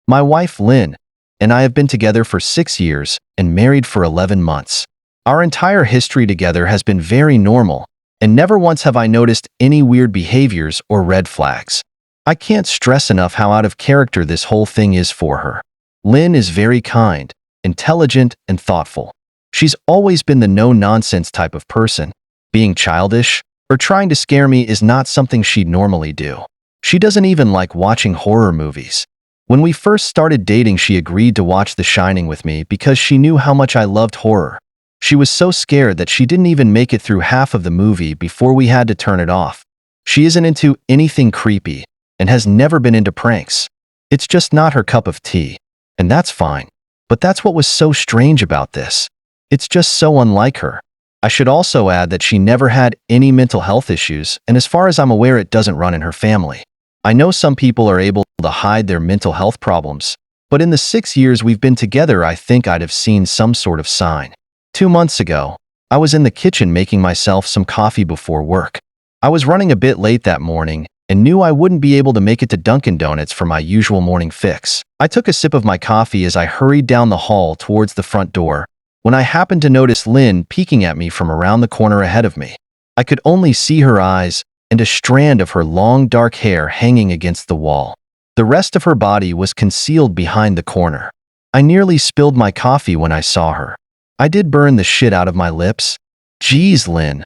My wife, Lynn, and I have been together for 6 years and married for 11 months. Our entire history together has been very normal, and never once have I noticed any weird behaviors or red flags. I can't stress enough how out of character this whole thing is for her. Lynn is very kind, intelligent, and thoughtful. She's always been the no-nonsense type of person. Being childish or trying to scare me is not something she'd normally do. She doesn't even like watching horror movies. When we first started dating, she agreed to watch The Shining with me because she knew how much I loved horror. She was so scared that she didn't even make it through half of the movie before we had to turn it off. She isn't into anything creepy and has never been into pranks. It's just not her cup of tea, and that's fine. But that's what was so strange about this. It's just so unlike her. I should also add that she never had any mental health issues, and as far as I'm aware, it doesn't run in her family. I know some people are able to hide their mental health problems, but in the 6 years we've been together, I think I'd have seen some sort of sign. 2 months ago, I was in the kitchen making myself some coffee before work. I was running a bit late that morning and knew I wouldn't be able to make it to Dunkin' Donuts for my usual morning fix. I took a sip of my coffee as I hurried down the hall towards the front door, when I happened to notice Lynn peeking at me from around the corner ahead of me. I could only see her eyes and a strand of her long dark hair hanging against the wall. The rest of her body was concealed behind the corner. I nearly spilled my coffee when I saw her. I did burn the shit out of my lips. "Geez, Lynn,"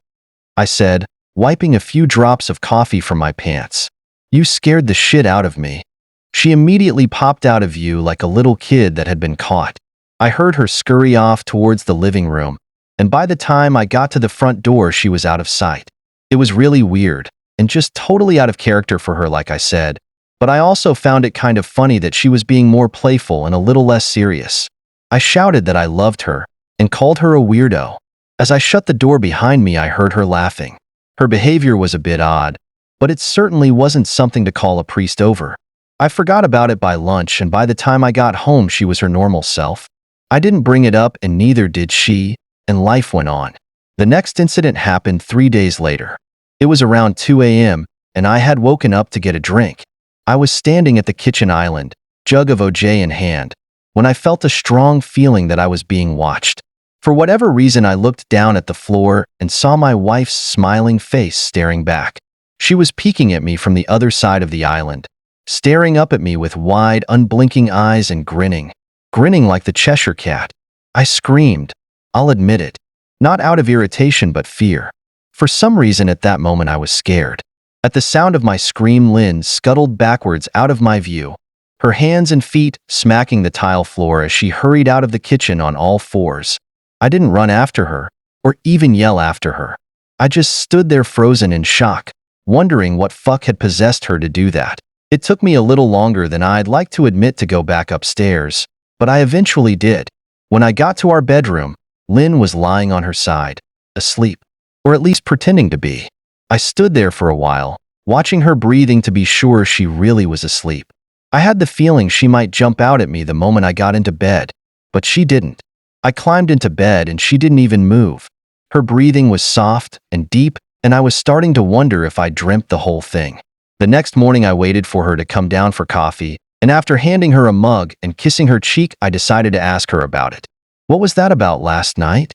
I said, wiping a few drops of coffee from my pants. "You scared the shit out of me." She immediately popped out of view like a little kid that had been caught. I heard her scurry off towards the living room, and by the time I got to the front door, she was out of sight. It was really weird, and just totally out of character for her, like I said, but I also found it kind of funny that she was being more playful and a little less serious. I shouted that I loved her and called her a weirdo. As I shut the door behind me, I heard her laughing. Her behavior was a bit odd, but it certainly wasn't something to call a priest over. I forgot about it by lunch, and by the time I got home, she was her normal self. I didn't bring it up, and neither did she, and life went on. The next incident happened 3 days later. It was around 2 a.m., and I had woken up to get a drink. I was standing at the kitchen island, jug of OJ in hand, when I felt a strong feeling that I was being watched. For whatever reason, I looked down at the floor and saw my wife's smiling face staring back. She was peeking at me from the other side of the island, staring up at me with wide, unblinking eyes and grinning like the Cheshire Cat. I screamed. I'll admit it. Not out of irritation, but fear. For some reason at that moment I was scared. At the sound of my scream, Lynn scuttled backwards out of my view, her hands and feet smacking the tile floor as she hurried out of the kitchen on all fours. I didn't run after her, or even yell after her. I just stood there frozen in shock, wondering what fuck had possessed her to do that. It took me a little longer than I'd like to admit to go back upstairs, but I eventually did. When I got to our bedroom, Lynn was lying on her side, asleep, or at least pretending to be. I stood there for a while, watching her breathing to be sure she really was asleep. I had the feeling she might jump out at me the moment I got into bed, but she didn't. I climbed into bed and she didn't even move. Her breathing was soft and deep, and I was starting to wonder if I dreamt the whole thing. The next morning I waited for her to come down for coffee, and after handing her a mug and kissing her cheek, I decided to ask her about it. "What was that about last night?"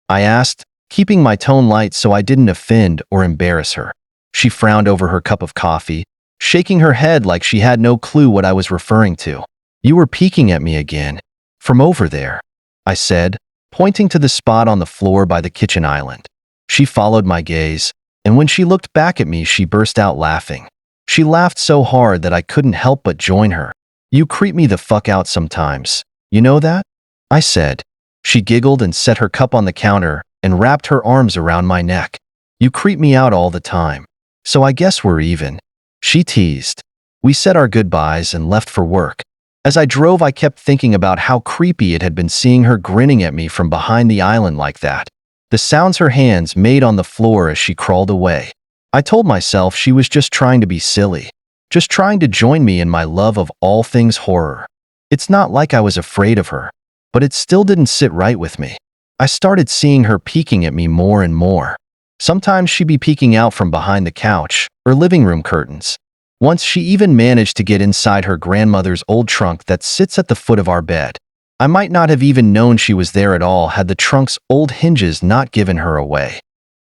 I asked, keeping my tone light so I didn't offend or embarrass her. She frowned over her cup of coffee, shaking her head like she had no clue what I was referring to. "You were peeking at me again. From over there," I said, pointing to the spot on the floor by the kitchen island. She followed my gaze, and when she looked back at me, she burst out laughing. She laughed so hard that I couldn't help but join her. "You creep me the fuck out sometimes. You know that?" I said. She giggled and set her cup on the counter and wrapped her arms around my neck. "You creep me out all the time. So I guess we're even," she teased. We said our goodbyes and left for work. As I drove, I kept thinking about how creepy it had been seeing her grinning at me from behind the island like that. The sounds her hands made on the floor as she crawled away. I told myself she was just trying to be silly, just trying to join me in my love of all things horror. It's not like I was afraid of her, but it still didn't sit right with me. I started seeing her peeking at me more and more. Sometimes she'd be peeking out from behind the couch or living room curtains. Once she even managed to get inside her grandmother's old trunk that sits at the foot of our bed. I might not have even known she was there at all had the trunk's old hinges not given her away.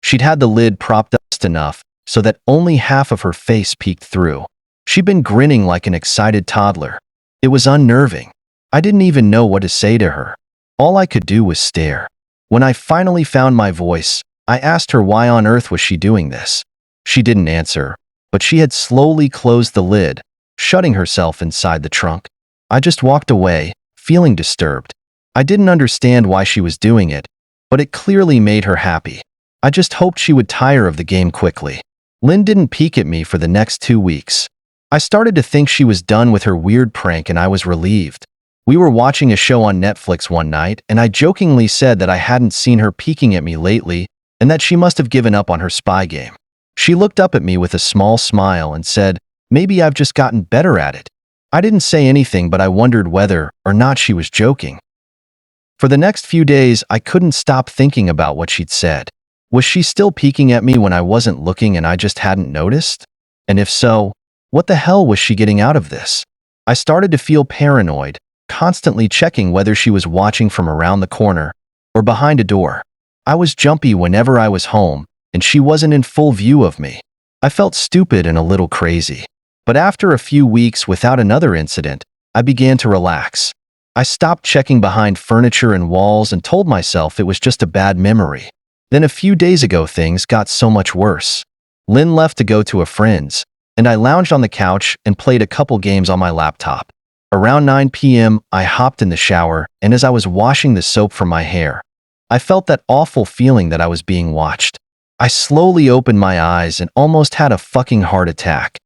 She'd had the lid propped up just enough so that only half of her face peeked through. She'd been grinning like an excited toddler. It was unnerving. I didn't even know what to say to her. All I could do was stare. When I finally found my voice, I asked her why on earth was she doing this. She didn't answer, but she had slowly closed the lid, shutting herself inside the trunk. I just walked away, feeling disturbed. I didn't understand why she was doing it, but it clearly made her happy. I just hoped she would tire of the game quickly. Lynn didn't peek at me for the next 2 weeks. I started to think she was done with her weird prank and I was relieved. We were watching a show on Netflix one night and I jokingly said that I hadn't seen her peeking at me lately and that she must have given up on her spy game. She looked up at me with a small smile and said, "Maybe I've just gotten better at it." I didn't say anything, but I wondered whether or not she was joking. For the next few days, I couldn't stop thinking about what she'd said. Was she still peeking at me when I wasn't looking and I just hadn't noticed? And if so, what the hell was she getting out of this? I started to feel paranoid, constantly checking whether she was watching from around the corner or behind a door. I was jumpy whenever I was home, and she wasn't in full view of me. I felt stupid and a little crazy. But after a few weeks without another incident, I began to relax. I stopped checking behind furniture and walls and told myself it was just a bad memory. Then a few days ago, things got so much worse. Lynn left to go to a friend's, and I lounged on the couch and played a couple games on my laptop. Around 9 p.m., I hopped in the shower, and as I was washing the soap from my hair, I felt that awful feeling that I was being watched. I slowly opened my eyes and almost had a fucking heart attack.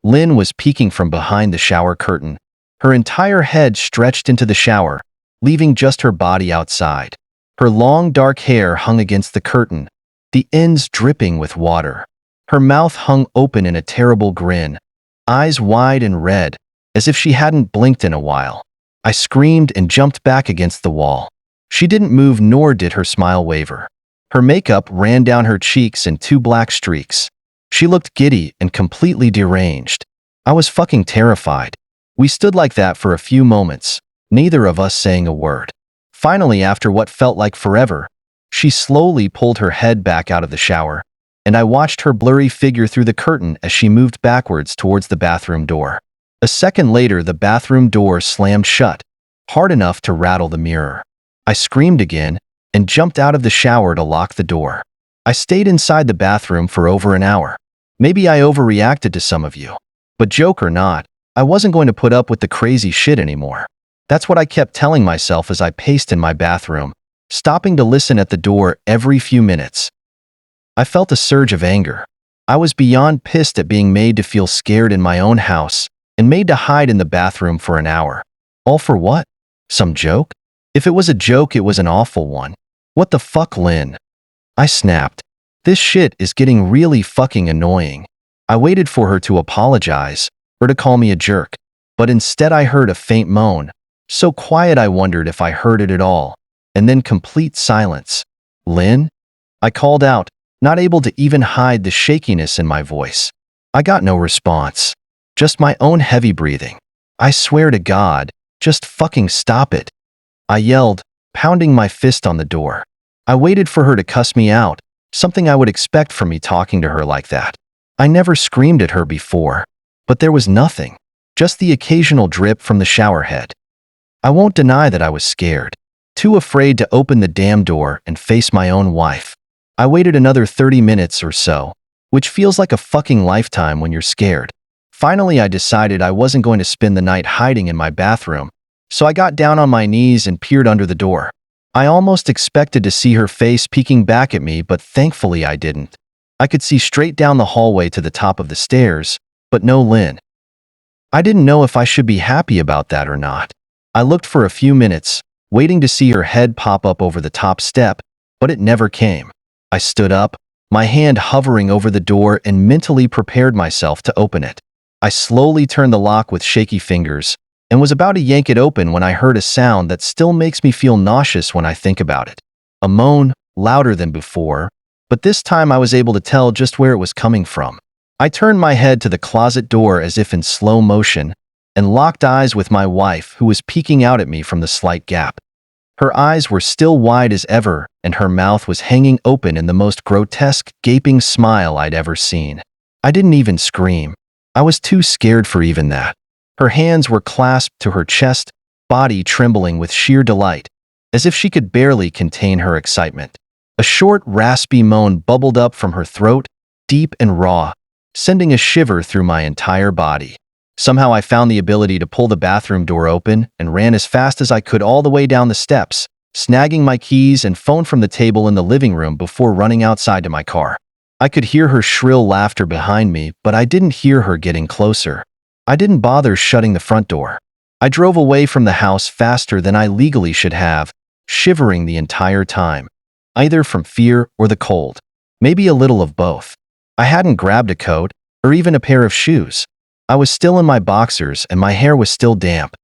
Lynn was peeking from behind the shower curtain, her entire head stretched into the shower, leaving just her body outside. Her long dark hair hung against the curtain, the ends dripping with water. Her mouth hung open in a terrible grin, eyes wide and red, as if she hadn't blinked in a while. I screamed and jumped back against the wall. She didn't move, nor did her smile waver. Her makeup ran down her cheeks in 2 black streaks. She looked giddy and completely deranged. I was fucking terrified. We stood like that for a few moments, neither of us saying a word. Finally, after what felt like forever, she slowly pulled her head back out of the shower, and I watched her blurry figure through the curtain as she moved backwards towards the bathroom door. A second later, the bathroom door slammed shut, hard enough to rattle the mirror. I screamed again and jumped out of the shower to lock the door. I stayed inside the bathroom for over an hour. Maybe I overreacted to some of you, but joke or not, I wasn't going to put up with the crazy shit anymore. That's what I kept telling myself as I paced in my bathroom, stopping to listen at the door every few minutes. I felt a surge of anger. I was beyond pissed at being made to feel scared in my own house and made to hide in the bathroom for an hour. All for what? Some joke? If it was a joke, it was an awful one. What the fuck, Lynn? I snapped. This shit is getting really fucking annoying. I waited for her to apologize or to call me a jerk, but instead I heard a faint moan, so quiet I wondered if I heard it at all, and then complete silence. Lynn? I called out, not able to even hide the shakiness in my voice. I got no response, just my own heavy breathing. I swear to God, just fucking stop it. I yelled, pounding my fist on the door. I waited for her to cuss me out, something I would expect from me talking to her like that. I never screamed at her before, but there was nothing, just the occasional drip from the shower head. I won't deny that I was scared, too afraid to open the damn door and face my own wife. I waited another 30 minutes or so, which feels like a fucking lifetime when you're scared. Finally, I decided I wasn't going to spend the night hiding in my bathroom, so I got down on my knees and peered under the door. I almost expected to see her face peeking back at me, but thankfully I didn't. I could see straight down the hallway to the top of the stairs, but no Lynn. I didn't know if I should be happy about that or not. I looked for a few minutes, waiting to see her head pop up over the top step, but it never came. I stood up, my hand hovering over the door, and mentally prepared myself to open it. I slowly turned the lock with shaky fingers and was about to yank it open when I heard a sound that still makes me feel nauseous when I think about it. A moan, louder than before, but this time I was able to tell just where it was coming from. I turned my head to the closet door as if in slow motion and locked eyes with my wife, who was peeking out at me from the slight gap. Her eyes were still wide as ever, and her mouth was hanging open in the most grotesque, gaping smile I'd ever seen. I didn't even scream. I was too scared for even that. Her hands were clasped to her chest, body trembling with sheer delight, as if she could barely contain her excitement. A short, raspy moan bubbled up from her throat, deep and raw, sending a shiver through my entire body. Somehow I found the ability to pull the bathroom door open and ran as fast as I could all the way down the steps, snagging my keys and phone from the table in the living room before running outside to my car. I could hear her shrill laughter behind me, but I didn't hear her getting closer. I didn't bother shutting the front door. I drove away from the house faster than I legally should have, shivering the entire time, either from fear or the cold. Maybe a little of both. I hadn't grabbed a coat or even a pair of shoes. I was still in my boxers and my hair was still damp.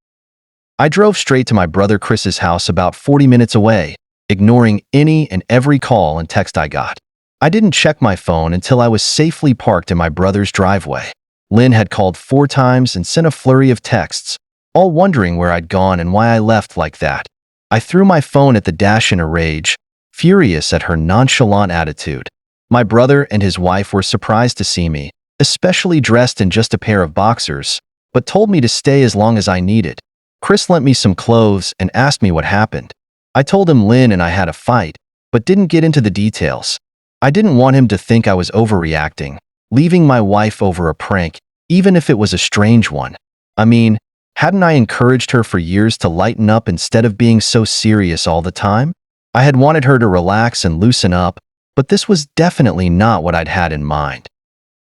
I drove straight to my brother Chris's house about 40 minutes away, ignoring any and every call and text I got. I didn't check my phone until I was safely parked in my brother's driveway. Lynn had called 4 times and sent a flurry of texts, all wondering where I'd gone and why I left like that. I threw my phone at the dash in a rage, furious at her nonchalant attitude. My brother and his wife were surprised to see me, especially dressed in just a pair of boxers, but told me to stay as long as I needed. Chris lent me some clothes and asked me what happened. I told him Lynn and I had a fight, but didn't get into the details. I didn't want him to think I was overreacting, leaving my wife over a prank, even if it was a strange one. I mean, hadn't I encouraged her for years to lighten up instead of being so serious all the time? I had wanted her to relax and loosen up, but this was definitely not what I'd had in mind.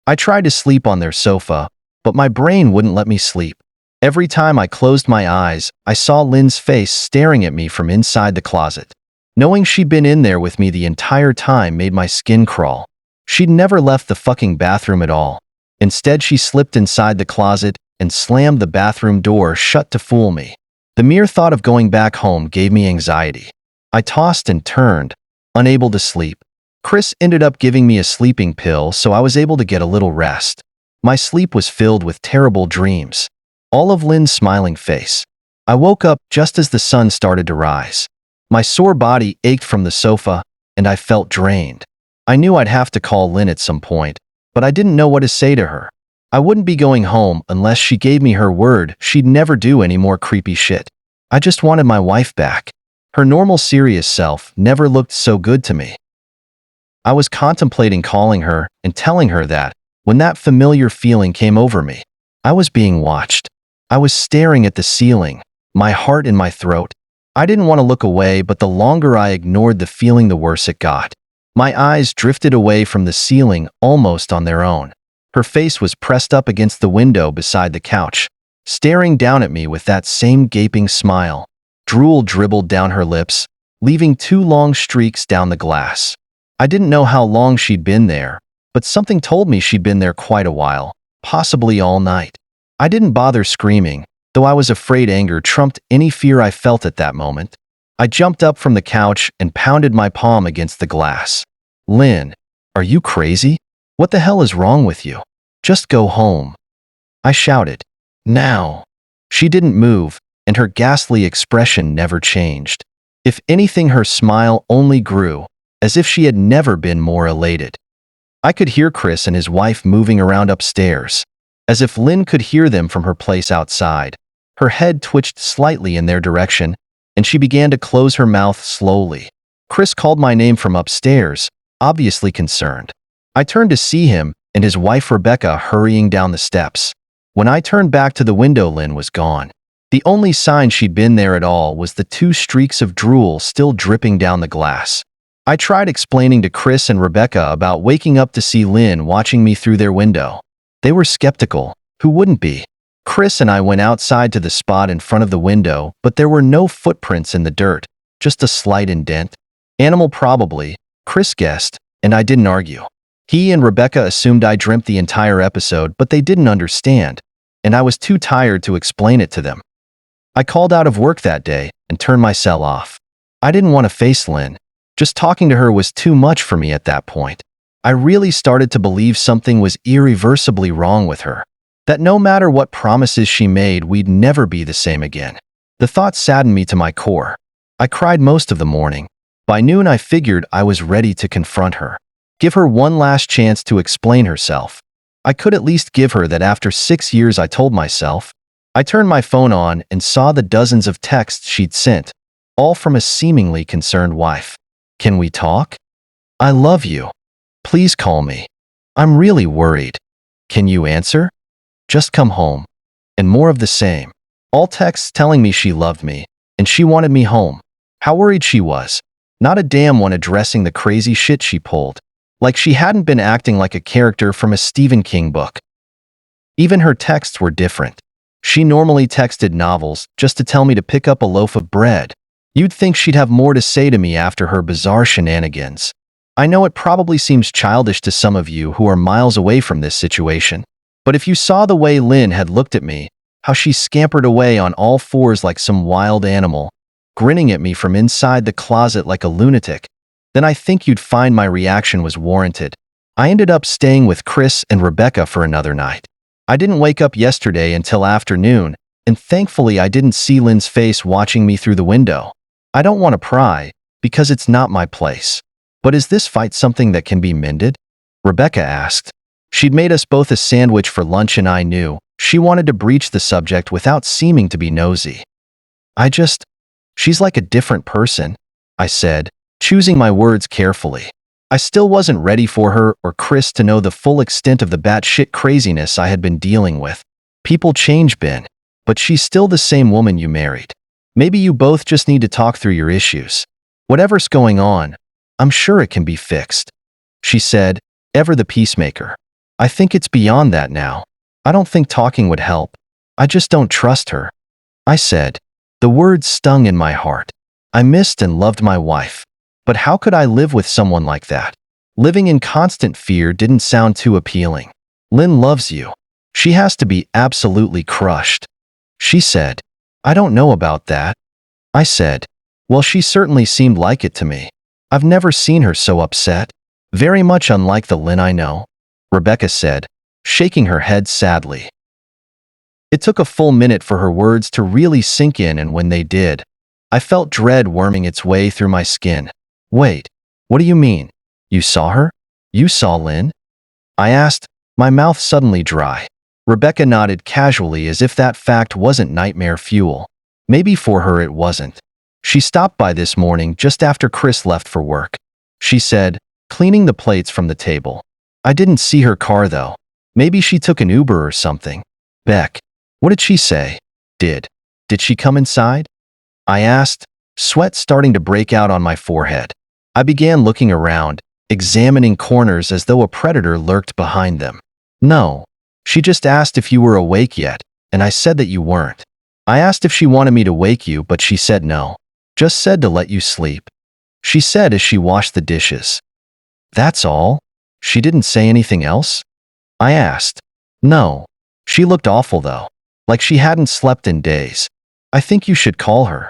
I tried to sleep on their sofa, but my brain wouldn't let me sleep. Every time I closed my eyes, I saw Lynn's face staring at me from inside the closet. Knowing she'd been in there with me the entire time made my skin crawl. She'd never left the fucking bathroom at all. Instead, she slipped inside the closet and slammed the bathroom door shut to fool me. The mere thought of going back home gave me anxiety. I tossed and turned, unable to sleep. Chris ended up giving me a sleeping pill, so I was able to get a little rest. My sleep was filled with terrible dreams. All of Lynn's smiling face. I woke up just as the sun started to rise. My sore body ached from the sofa, and I felt drained. I knew I'd have to call Lynn at some point, but I didn't know what to say to her. I wouldn't be going home unless she gave me her word she'd never do any more creepy shit. I just wanted my wife back. Her normal serious self never looked so good to me. I was contemplating calling her and telling her that, when that familiar feeling came over me. I was being watched. I was staring at the ceiling, my heart in my throat. I didn't want to look away, but the longer I ignored the feeling, the worse it got. My eyes drifted away from the ceiling almost on their own. Her face was pressed up against the window beside the couch, staring down at me with that same gaping smile. Drool dribbled down her lips, leaving 2 long streaks down the glass. I didn't know how long she'd been there, but something told me she'd been there quite a while, possibly all night. I didn't bother screaming, though I was afraid anger trumped any fear I felt at that moment. I jumped up from the couch and pounded my palm against the glass. Lynn, are you crazy? What the hell is wrong with you? Just go home. I shouted. Now. She didn't move, and her ghastly expression never changed. If anything, her smile only grew, as if she had never been more elated. I could hear Chris and his wife moving around upstairs, as if Lynn could hear them from her place outside. Her head twitched slightly in their direction, and she began to close her mouth slowly. Chris called my name from upstairs, obviously concerned. I turned to see him and his wife Rebecca hurrying down the steps. When I turned back to the window, Lynn was gone. The only sign she'd been there at all was the 2 streaks of drool still dripping down the glass. I tried explaining to Chris and Rebecca about waking up to see Lynn watching me through their window. They were skeptical. Who wouldn't be? Chris and I went outside to the spot in front of the window, but there were no footprints in the dirt, just a slight indent. Animal probably, Chris guessed, and I didn't argue. He and Rebecca assumed I dreamt the entire episode, but they didn't understand, and I was too tired to explain it to them. I called out of work that day and turned my cell off. I didn't want to face Lynn. Just talking to her was too much for me at that point. I really started to believe something was irreversibly wrong with her, that no matter what promises she made, we'd never be the same again. The thought saddened me to my core. I cried most of the morning. By noon, I figured I was ready to confront her, give her one last chance to explain herself. I could at least give her that after 6 years, I told myself. I turned my phone on and saw the dozens of texts she'd sent, all from a seemingly concerned wife. Can we talk? I love you. Please call me. I'm really worried. Can you answer? Just come home. And more of the same. All texts telling me she loved me, and she wanted me home. How worried she was. Not a damn one addressing the crazy shit she pulled. Like she hadn't been acting like a character from a Stephen King book. Even her texts were different. She normally texted novels just to tell me to pick up a loaf of bread. You'd think she'd have more to say to me after her bizarre shenanigans. I know it probably seems childish to some of you who are miles away from this situation, but if you saw the way Lynn had looked at me, how she scampered away on all fours like some wild animal, grinning at me from inside the closet like a lunatic, then I think you'd find my reaction was warranted. I ended up staying with Chris and Rebecca for another night. I didn't wake up yesterday until afternoon, and thankfully I didn't see Lynn's face watching me through the window. I don't want to pry, because it's not my place. But is this fight something that can be mended? Rebecca asked. She'd made us both a sandwich for lunch and I knew she wanted to breach the subject without seeming to be nosy. She's like a different person, I said, choosing my words carefully. I still wasn't ready for her or Chris to know the full extent of the batshit craziness I had been dealing with. People change, Ben, but she's still the same woman you married. Maybe you both just need to talk through your issues. Whatever's going on, I'm sure it can be fixed. She said, ever the peacemaker. I think it's beyond that now. I don't think talking would help. I just don't trust her. I said. The words stung in my heart. I missed and loved my wife. But how could I live with someone like that? Living in constant fear didn't sound too appealing. Lynn loves you. She has to be absolutely crushed. She said. I don't know about that. I said. Well, she certainly seemed like it to me. I've never seen her so upset. Very much unlike the Lynn I know, Rebecca said, shaking her head sadly. It took a full minute for her words to really sink in, and when they did, I felt dread worming its way through my skin. Wait, what do you mean? You saw her? You saw Lynn? I asked, my mouth suddenly dry. Rebecca nodded casually as if that fact wasn't nightmare fuel. Maybe for her it wasn't. She stopped by this morning just after Chris left for work. She said, cleaning the plates from the table. I didn't see her car though. Maybe she took an Uber or something. Beck, what did she say? Did she come inside? I asked, sweat starting to break out on my forehead. I began looking around, examining corners as though a predator lurked behind them. No. She just asked if you were awake yet, and I said that you weren't. I asked if she wanted me to wake you, but she said no. Just said to let you sleep. She said as she washed the dishes. That's all? She didn't say anything else? I asked. No. She looked awful though, like she hadn't slept in days. I think you should call her.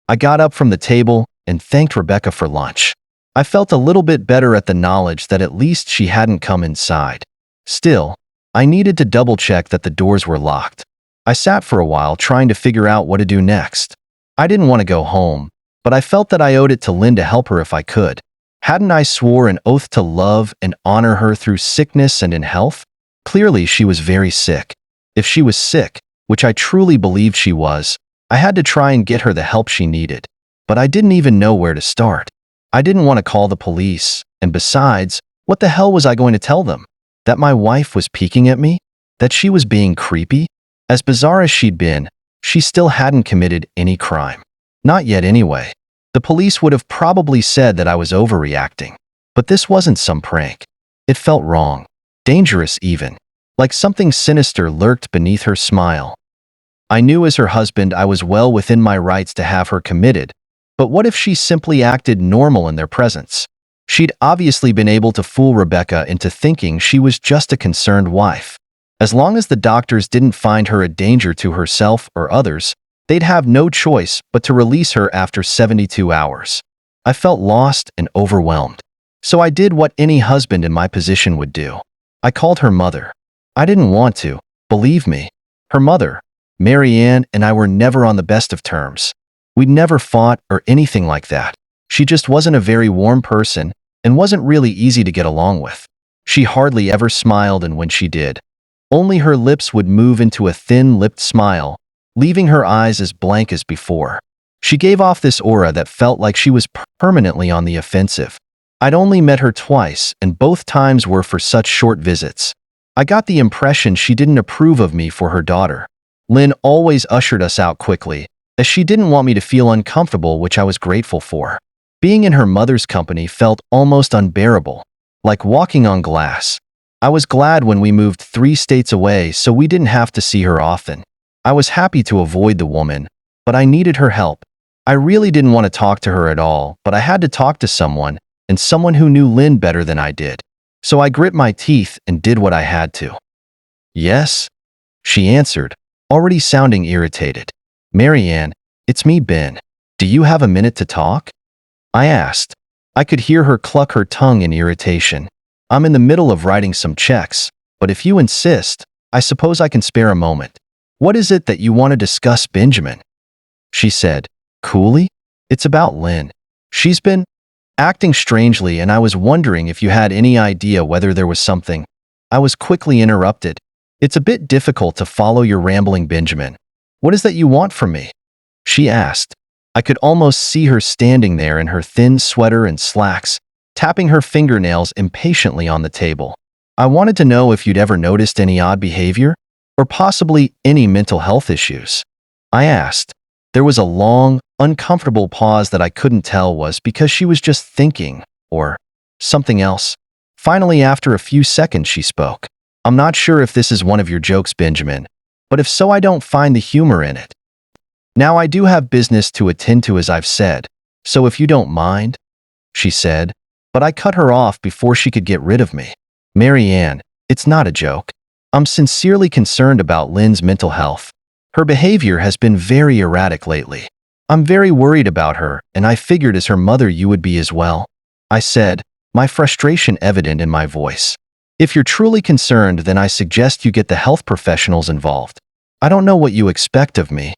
I got up from the table and thanked Rebecca for lunch. I felt a little bit better at the knowledge that at least she hadn't come inside. Still, I needed to double-check that the doors were locked. I sat for a while trying to figure out what to do next. I didn't want to go home, but I felt that I owed it to Lynn to help her if I could. Hadn't I swore an oath to love and honor her through sickness and in health? Clearly, she was very sick. If she was sick, which I truly believed she was, I had to try and get her the help she needed. But I didn't even know where to start. I didn't want to call the police, and besides, what the hell was I going to tell them? That my wife was peeking at me? That she was being creepy? As bizarre as she'd been, she still hadn't committed any crime. Not yet anyway. The police would have probably said that I was overreacting. But this wasn't some prank. It felt wrong. Dangerous even. Like something sinister lurked beneath her smile. I knew as her husband I was well within my rights to have her committed. But what if she simply acted normal in their presence? She'd obviously been able to fool Rebecca into thinking she was just a concerned wife. As long as the doctors didn't find her a danger to herself or others, they'd have no choice but to release her after 72 hours. I felt lost and overwhelmed. So I did what any husband in my position would do. I called her mother. I didn't want to, believe me. Her mother, Mary Ann, and I were never on the best of terms. We'd never fought or anything like that. She just wasn't a very warm person and wasn't really easy to get along with. She hardly ever smiled, and when she did, only her lips would move into a thin-lipped smile, leaving her eyes as blank as before. She gave off this aura that felt like she was permanently on the offensive. I'd only met her twice, and both times were for such short visits. I got the impression she didn't approve of me for her daughter. Lynn always ushered us out quickly, as she didn't want me to feel uncomfortable, which I was grateful for. Being in her mother's company felt almost unbearable, like walking on glass. I was glad when we moved 3 states away so we didn't have to see her often. I was happy to avoid the woman, but I needed her help. I really didn't want to talk to her at all, but I had to talk to someone, and someone who knew Lynn better than I did. So I grit my teeth and did what I had to. "Yes?" she answered, already sounding irritated. "Mary Ann, it's me, Ben. Do you have a minute to talk?" I asked. I could hear her cluck her tongue in irritation. "I'm in the middle of writing some checks, but if you insist, I suppose I can spare a moment." "What is it that you want to discuss, Benjamin?" she said, coolly. "It's about Lynn. She's been acting strangely, and I was wondering if you had any idea whether there was something." I was quickly interrupted. "It's a bit difficult to follow your rambling, Benjamin. What is that you want from me?" she asked. I could almost see her standing there in her thin sweater and slacks, tapping her fingernails impatiently on the table. "I wanted to know if you'd ever noticed any odd behavior, or possibly any mental health issues," I asked. There was a long, uncomfortable pause that I couldn't tell was because she was just thinking, or something else. Finally, after a few seconds, she spoke. "I'm not sure if this is one of your jokes, Benjamin, but if so, I don't find the humor in it. Now, I do have business to attend to, as I've said, so if you don't mind," she said, but I cut her off before she could get rid of me. "Mary Ann, it's not a joke. I'm sincerely concerned about Lynn's mental health. Her behavior has been very erratic lately. I'm very worried about her, and I figured as her mother you would be as well," I said, my frustration evident in my voice. "If you're truly concerned, then I suggest you get the health professionals involved. I don't know what you expect of me,"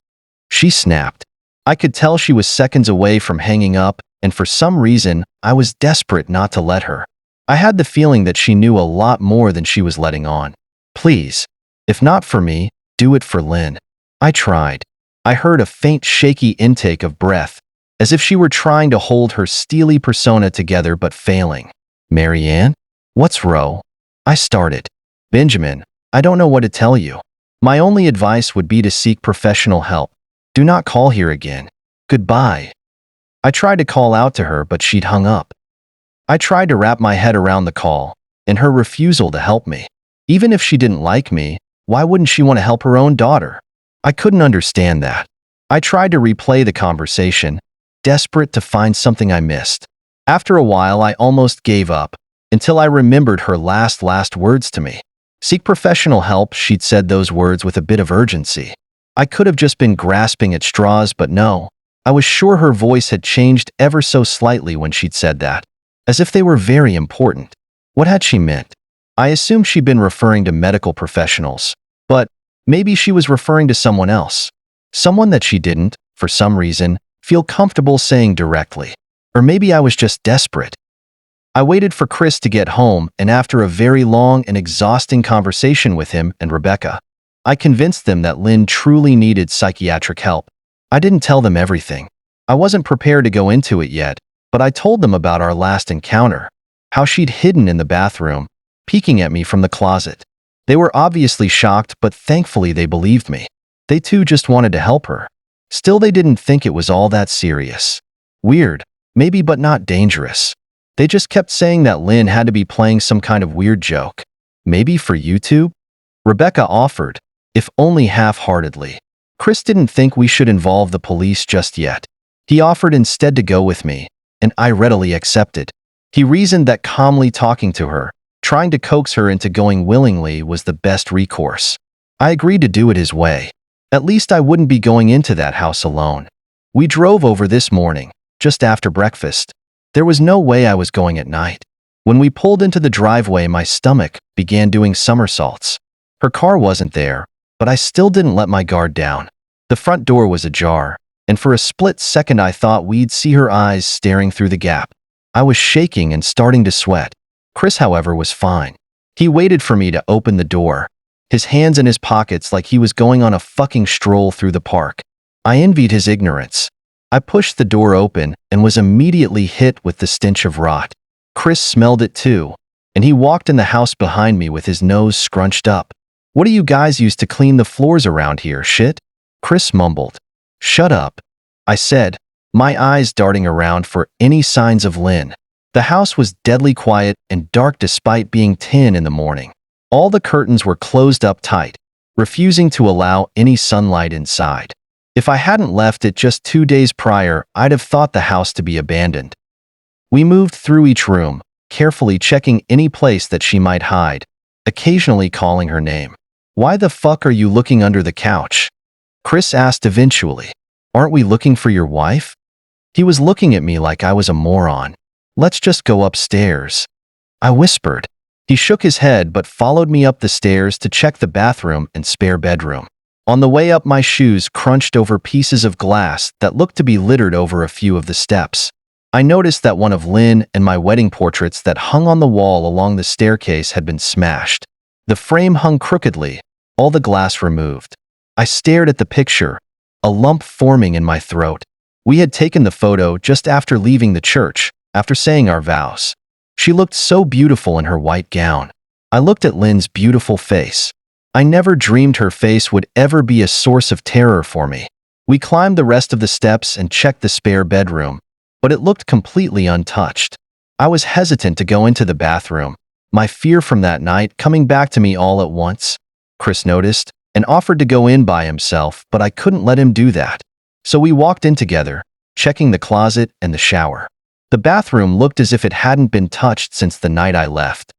she snapped. I could tell she was seconds away from hanging up, and for some reason, I was desperate not to let her. I had the feeling that she knew a lot more than she was letting on. "Please, if not for me, do it for Lynn." I tried. I heard a faint, shaky intake of breath, as if she were trying to hold her steely persona together but failing. "Mary Ann? What's wrong?" I started. "Benjamin, I don't know what to tell you. My only advice would be to seek professional help. Do not call here again. Goodbye." I tried to call out to her, but she'd hung up. I tried to wrap my head around the call, and her refusal to help me. Even if she didn't like me, why wouldn't she want to help her own daughter? I couldn't understand that. I tried to replay the conversation, desperate to find something I missed. After a while, I almost gave up, until I remembered her last words to me. "Seek professional help," she'd said those words with a bit of urgency. I could have just been grasping at straws, but no. I was sure her voice had changed ever so slightly when she'd said that, as if they were very important. What had she meant? I assumed she'd been referring to medical professionals, but maybe she was referring to someone else. Someone that she didn't, for some reason, feel comfortable saying directly. Or maybe I was just desperate. I waited for Chris to get home, and after a very long and exhausting conversation with him and Rebecca, I convinced them that Lynn truly needed psychiatric help. I didn't tell them everything. I wasn't prepared to go into it yet, but I told them about our last encounter, how she'd hidden in the bathroom, peeking at me from the closet. They were obviously shocked, but thankfully they believed me. They too just wanted to help her. Still, they didn't think it was all that serious. Weird, maybe, but not dangerous. They just kept saying that Lynn had to be playing some kind of weird joke. "Maybe for YouTube?" Rebecca offered, if only half-heartedly. Chris didn't think we should involve the police just yet. He offered instead to go with me, and I readily accepted. He reasoned that calmly talking to her, trying to coax her into going willingly, was the best recourse. I agreed to do it his way. At least I wouldn't be going into that house alone. We drove over this morning, just after breakfast. There was no way I was going at night. When we pulled into the driveway, my stomach began doing somersaults. Her car wasn't there, but I still didn't let my guard down. The front door was ajar, and for a split second I thought we'd see her eyes staring through the gap. I was shaking and starting to sweat. Chris, however, was fine. He waited for me to open the door, his hands in his pockets like he was going on a fucking stroll through the park. I envied his ignorance. I pushed the door open and was immediately hit with the stench of rot. Chris smelled it too, and he walked in the house behind me with his nose scrunched up. "What do you guys use to clean the floors around here, shit?" Chris mumbled. "Shut up," I said, my eyes darting around for any signs of Lynn. The house was deadly quiet and dark despite being 10 in the morning. All the curtains were closed up tight, refusing to allow any sunlight inside. If I hadn't left it just 2 days prior, I'd have thought the house to be abandoned. We moved through each room, carefully checking any place that she might hide, occasionally calling her name. "Why the fuck are you looking under the couch?" Chris asked eventually. "Aren't we looking for your wife?" He was looking at me like I was a moron. "Let's just go upstairs," I whispered. He shook his head but followed me up the stairs to check the bathroom and spare bedroom. On the way up, my shoes crunched over pieces of glass that looked to be littered over a few of the steps. I noticed that one of Lynn and my wedding portraits that hung on the wall along the staircase had been smashed. The frame hung crookedly, all the glass removed. I stared at the picture, a lump forming in my throat. We had taken the photo just after leaving the church, after saying our vows. She looked so beautiful in her white gown. I looked at Lynn's beautiful face. I never dreamed her face would ever be a source of terror for me. We climbed the rest of the steps and checked the spare bedroom, but it looked completely untouched. I was hesitant to go into the bathroom, my fear from that night coming back to me all at once. Chris noticed and offered to go in by himself, but I couldn't let him do that. So we walked in together, checking the closet and the shower. The bathroom looked as if it hadn't been touched since the night I left.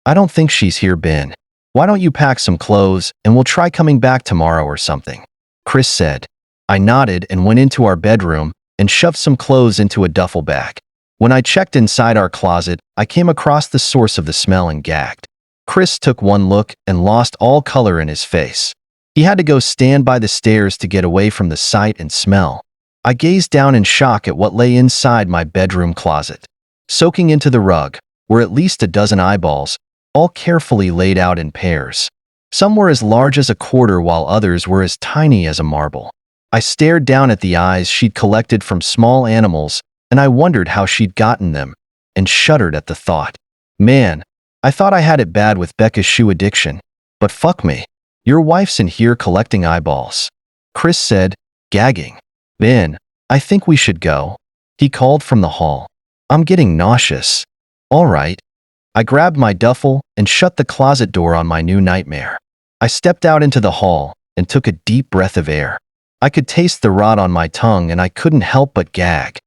"I don't think she's here, Ben. Why don't you pack some clothes and we'll try coming back tomorrow or something?" Chris said. I nodded and went into our bedroom and shoved some clothes into a duffel bag. When I checked inside our closet, I came across the source of the smell and gagged. Chris took one look and lost all color in his face. He had to go stand by the stairs to get away from the sight and smell. I gazed down in shock at what lay inside my bedroom closet. Soaking into the rug were at least a dozen eyeballs, all carefully laid out in pairs. Some were as large as a quarter while others were as tiny as a marble. I stared down at the eyes she'd collected from small animals, and I wondered how she'd gotten them, and shuddered at the thought. Man, I thought I had it bad with Becca's shoe addiction. But fuck me. Your wife's in here collecting eyeballs. Chris said, gagging. Ben, I think we should go. He called from the hall. I'm getting nauseous. All right. I grabbed my duffel and shut the closet door on my new nightmare. I stepped out into the hall and took a deep breath of air. I could taste the rot on my tongue and I couldn't help but gag.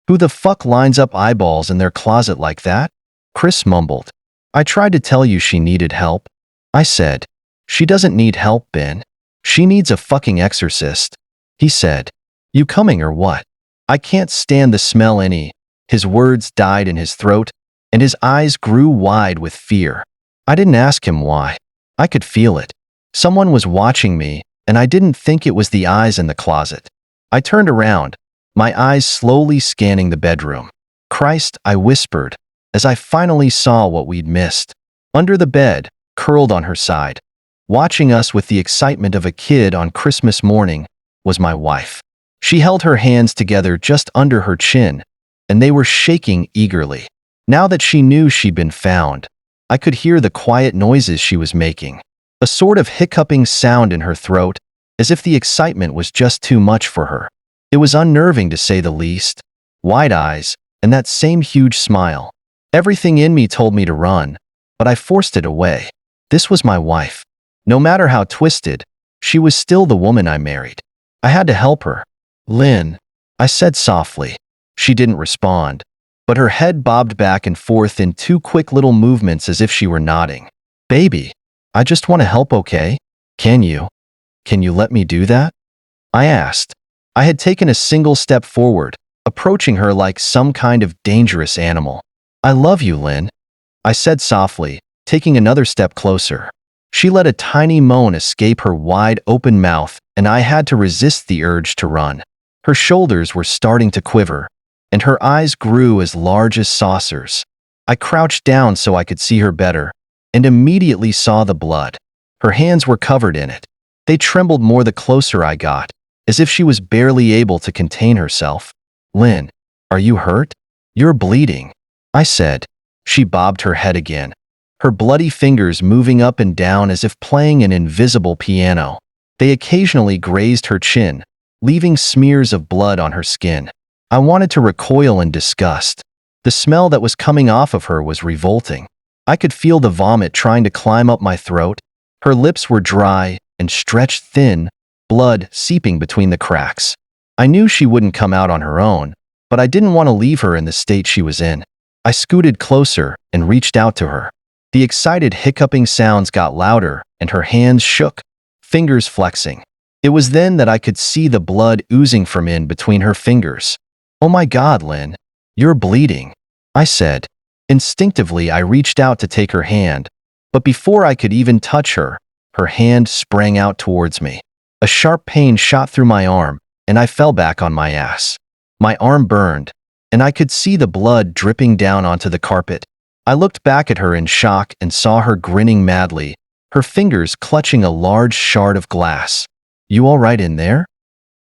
Who the fuck lines up eyeballs in their closet like that? Chris mumbled. I tried to tell you she needed help. I said. She doesn't need help, Ben. She needs a fucking exorcist. He said. You coming or what? I can't stand the smell any. His words died in his throat, and his eyes grew wide with fear. I didn't ask him why. I could feel it. Someone was watching me, and I didn't think it was the eyes in the closet. I turned around, my eyes slowly scanning the bedroom. Christ, I whispered, as I finally saw what we'd missed. Under the bed, curled on her side, watching us with the excitement of a kid on Christmas morning, was my wife. She held her hands together just under her chin, and they were shaking eagerly. Now that she knew she'd been found, I could hear the quiet noises she was making, a sort of hiccuping sound in her throat, as if the excitement was just too much for her. It was unnerving to say the least. Wide eyes, and that same huge smile. Everything in me told me to run, but I forced it away. This was my wife. No matter how twisted, she was still the woman I married. I had to help her. Lynn, I said softly. She didn't respond, but her head bobbed back and forth in two quick little movements as if she were nodding. Baby, I just want to help, okay? Can you let me do that? I asked. I had taken a single step forward, approaching her like some kind of dangerous animal. I love you, Lynn, I said softly, taking another step closer. She let a tiny moan escape her wide-open mouth, and I had to resist the urge to run. Her shoulders were starting to quiver, and her eyes grew as large as saucers. I crouched down so I could see her better, and immediately saw the blood. Her hands were covered in it. They trembled more the closer I got, as if she was barely able to contain herself. Lynn, are you hurt? You're bleeding, I said. She bobbed her head again, her bloody fingers moving up and down as if playing an invisible piano. They occasionally grazed her chin, leaving smears of blood on her skin. I wanted to recoil in disgust. The smell that was coming off of her was revolting. I could feel the vomit trying to climb up my throat. Her lips were dry and stretched thin, blood seeping between the cracks. I knew she wouldn't come out on her own, but I didn't want to leave her in the state she was in. I scooted closer and reached out to her. The excited hiccuping sounds got louder and her hands shook, fingers flexing. It was then that I could see the blood oozing from in between her fingers. Oh my God, Lynn, you're bleeding, I said. Instinctively, I reached out to take her hand, but before I could even touch her, her hand sprang out towards me. A sharp pain shot through my arm, and I fell back on my ass. My arm burned, and I could see the blood dripping down onto the carpet. I looked back at her in shock and saw her grinning madly, her fingers clutching a large shard of glass. You all right in there?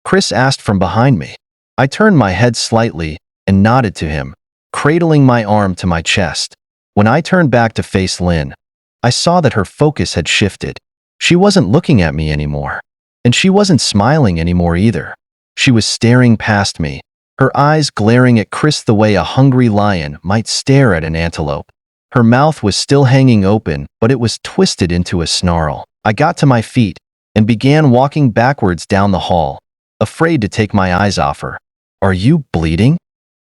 Chris asked from behind me. I turned my head slightly and nodded to him, cradling my arm to my chest. When I turned back to face Lynn, I saw that her focus had shifted. She wasn't looking at me anymore, and she wasn't smiling anymore either. She was staring past me, her eyes glaring at Chris the way a hungry lion might stare at an antelope. Her mouth was still hanging open, but it was twisted into a snarl. I got to my feet and began walking backwards down the hall, afraid to take my eyes off her. Are you bleeding?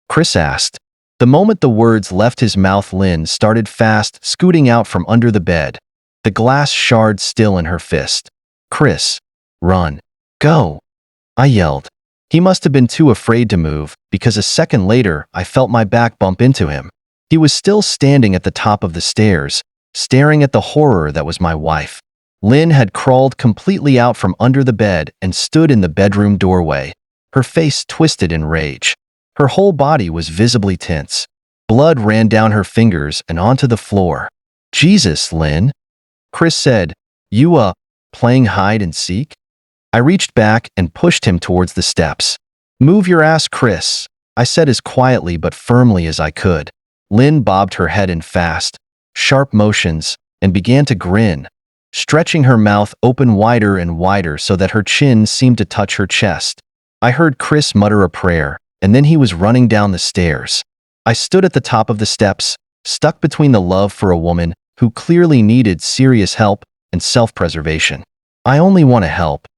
Chris asked. The moment the words left his mouth, Lynn started fast, scooting out from under the bed, the glass shard still in her fist. Chris, run. Go, I yelled. He must have been too afraid to move, because a second later I felt my back bump into him. He was still standing at the top of the stairs, staring at the horror that was my wife. Lynn had crawled completely out from under the bed and stood in the bedroom doorway, her face twisted in rage. Her whole body was visibly tense. Blood ran down her fingers and onto the floor. Jesus, Lynn, Chris said, you, playing hide and seek? I reached back and pushed him towards the steps. Move your ass, Chris, I said as quietly but firmly as I could. Lynn bobbed her head in fast, sharp motions and began to grin, stretching her mouth open wider and wider so that her chin seemed to touch her chest. I heard Chris mutter a prayer, and then he was running down the stairs. I stood at the top of the steps, stuck between the love for a woman who clearly needed serious help and self-preservation. I only want to help,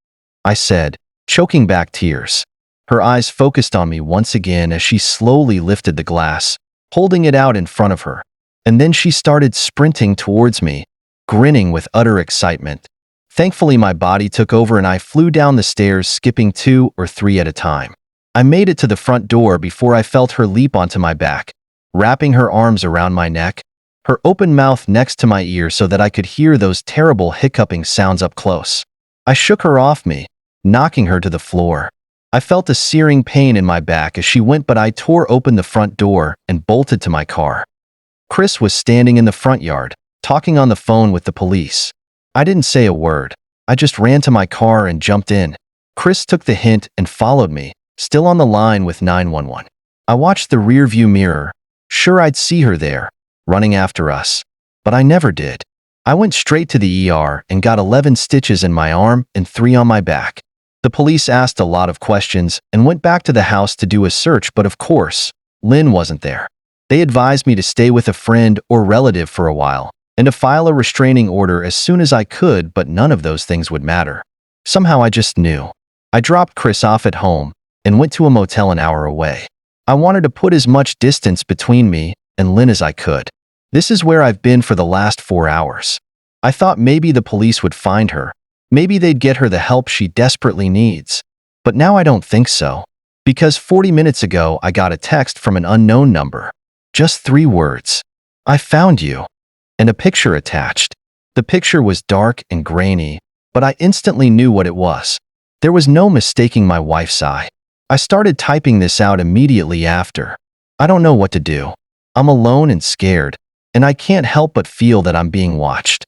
I said, choking back tears. Her eyes focused on me once again as she slowly lifted the glass, holding it out in front of her. And then she started sprinting towards me, grinning with utter excitement. Thankfully, my body took over and I flew down the stairs, skipping 2 or 3 at a time. I made it to the front door before I felt her leap onto my back, wrapping her arms around my neck, her open mouth next to my ear so that I could hear those terrible hiccuping sounds up close. I shook her off me, knocking her to the floor. I felt a searing pain in my back as she went, but I tore open the front door and bolted to my car. Chris was standing in the front yard, talking on the phone with the police. I didn't say a word. I just ran to my car and jumped in. Chris took the hint and followed me, still on the line with 911. I watched the rearview mirror, sure I'd see her there, running after us. But I never did. I went straight to the ER and got 11 stitches in my arm and 3 on my back. The police asked a lot of questions and went back to the house to do a search, but of course, Lynn wasn't there. They advised me to stay with a friend or relative for a while and to file a restraining order as soon as I could, but none of those things would matter. Somehow I just knew. I dropped Chris off at home and went to a motel an hour away. I wanted to put as much distance between me and Lynn as I could. This is where I've been for the last 4 hours. I thought maybe the police would find her. Maybe they'd get her the help she desperately needs. But now I don't think so. Because 40 minutes ago I got a text from an unknown number. Just 3 words. I found you. And a picture attached. The picture was dark and grainy, but I instantly knew what it was. There was no mistaking my wife's eye. I started typing this out immediately after. I don't know what to do. I'm alone and scared, and I can't help but feel that I'm being watched.